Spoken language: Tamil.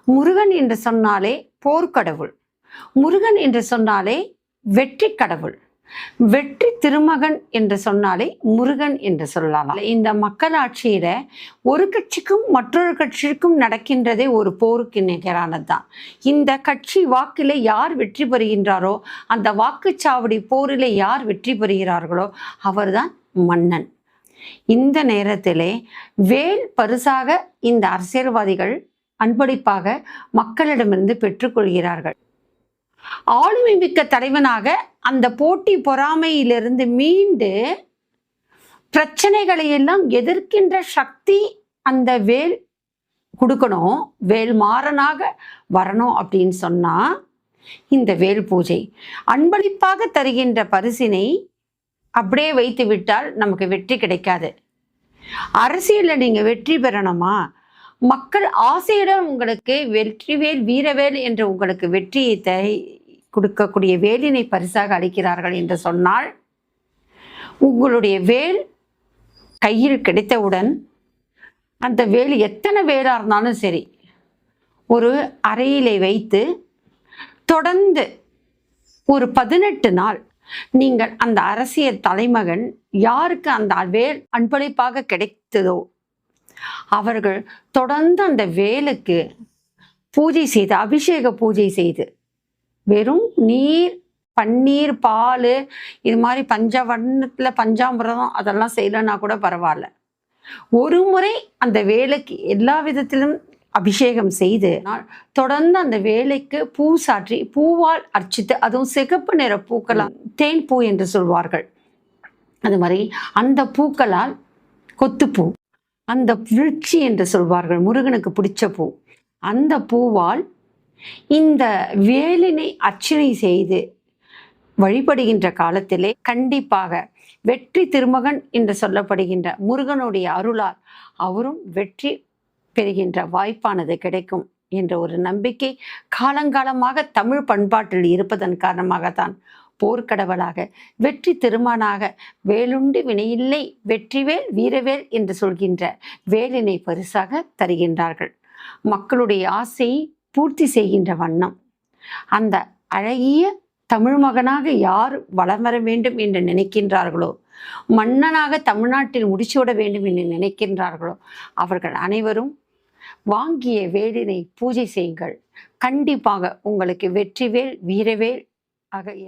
முருகன் என்று சொன்னாலே போர்க்கடவுள். முருகன் என்று சொன்னாலே வெற்றி கடவுள். வெற்றி திருமகன் என்று சொன்னாலே முருகன் என்று சொல்லலாம். இந்த மக்களாட்சியில ஒரு கட்சிக்கும் மற்றொரு கட்சிக்கும் நடக்கின்றதே ஒரு போருக்கு நிகரானதுதான். இந்த கட்சி வாக்கில யார் வெற்றி பெறுகின்றாரோ, அந்த வாக்குச்சாவடி போரிலே யார் வெற்றி பெறுகிறார்களோ அவர்தான் மன்னன். இந்த நேரத்திலே வேல் பரிசாக இந்த அரசியல்வாதிகள் அன்பளிப்பாக மக்களிடமிருந்து பெற்றுக்கொள்கிறார்கள். ஆளுமை மிக்க தலைவனாக அந்த போட்டி பொறாமையிலிருந்து மீண்டு பிரச்சனைகளை எல்லாம் எதிர்க்கின்ற சக்தி அந்த வேல் கொடுக்கணும். வேல் மாறனாக வரணும் அப்படின்னு சொன்னா இந்த வேல் பூஜை அன்பளிப்பாக தருகின்ற பரிசினை அப்படியே வைத்து விட்டால் நமக்கு வெற்றி கிடைக்காது. அரசியலில் நீங்க வெற்றி பெறணுமா, மக்கள் ஆசையுடன் உங்களுக்கு வெற்றிவேல் வீரவேல் என்று உங்களுக்கு வெற்றியை கொடுக்கக்கூடிய வேலினை பரிசாக அளிக்கிறார்கள் என்று சொன்னால், உங்களுடைய வேல் கையில் கிடைத்தவுடன் அந்த வேல் எத்தனை வேலா இருந்தாலும் சரி ஒரு அறையிலே வைத்து தொடர்ந்து ஒரு 18 நாள் நீங்கள் அந்த அரசியல் தலைமகன் யாருக்கு அந்த வேல் அன்பளிப்பாக கிடைத்ததோ அவர்கள் தொடர்ந்து அந்த வேலுக்கு பூஜை செய்து அபிஷேக பூஜை செய்து வெறும் நீர் பன்னீர் பால் இது மாதிரி பஞ்சவர்ணத்தில் பஞ்சாமிரதம் அதெல்லாம் செய்யலைன்னா கூட பரவாயில்ல, ஒரு முறை அந்த வேலைக்கு எல்லா விதத்திலும் அபிஷேகம் செய்து தொடர்ந்து அந்த வேலைக்கு பூ சாற்றி பூவால் அர்ச்சித்து, அதுவும் சிகப்பு நிற பூக்களால் தேன் பூ என்று சொல்வார்கள், அது மாதிரி அந்த பூக்களால் கொத்துப்பூ, அந்த விருட்சி என்று சொல்வார்கள் முருகனுக்கு பிடிச்ச பூ, அந்த பூவால் இந்த வேலினை அர்ச்சனை செய்து வழிபடுகின்ற காலத்திலே கண்டிப்பாக வெற்றி திருமகன் என்று சொல்லப்படுகின்ற முருகனுடைய அருளால் அவரும் வெற்றி பெறுகின்ற வாய்ப்பானது கிடைக்கும் என்ற ஒரு நம்பிக்கை காலங்காலமாக தமிழ் பண்பாட்டில் இருப்பதன் காரணமாகத்தான் போர்க்கடவுளாக வெற்றி திருமகனாக வேலுண்டு வினையில்லை வெற்றிவேல் வீரவேல் என்று சொல்கின்ற வேலினை பரிசாக தருகின்றார்கள். மக்களுடைய ஆசையை பூர்த்தி செய்கின்ற வண்ணம் அந்த அழகிய தமிழ் மகனாக யார் வலம் வர வேண்டும் என்று நினைக்கின்றார்களோ, மன்னனாக தமிழ்நாட்டில் முடிச்சுவிட வேண்டும் என்று நினைக்கின்றார்களோ அவர்கள் அனைவரும் வாங்கிய வேலினை பூஜை செய்யுங்கள். கண்டிப்பாக உங்களுக்கு வெற்றிவேல் வீரவேல் ஆக இருக்கும்.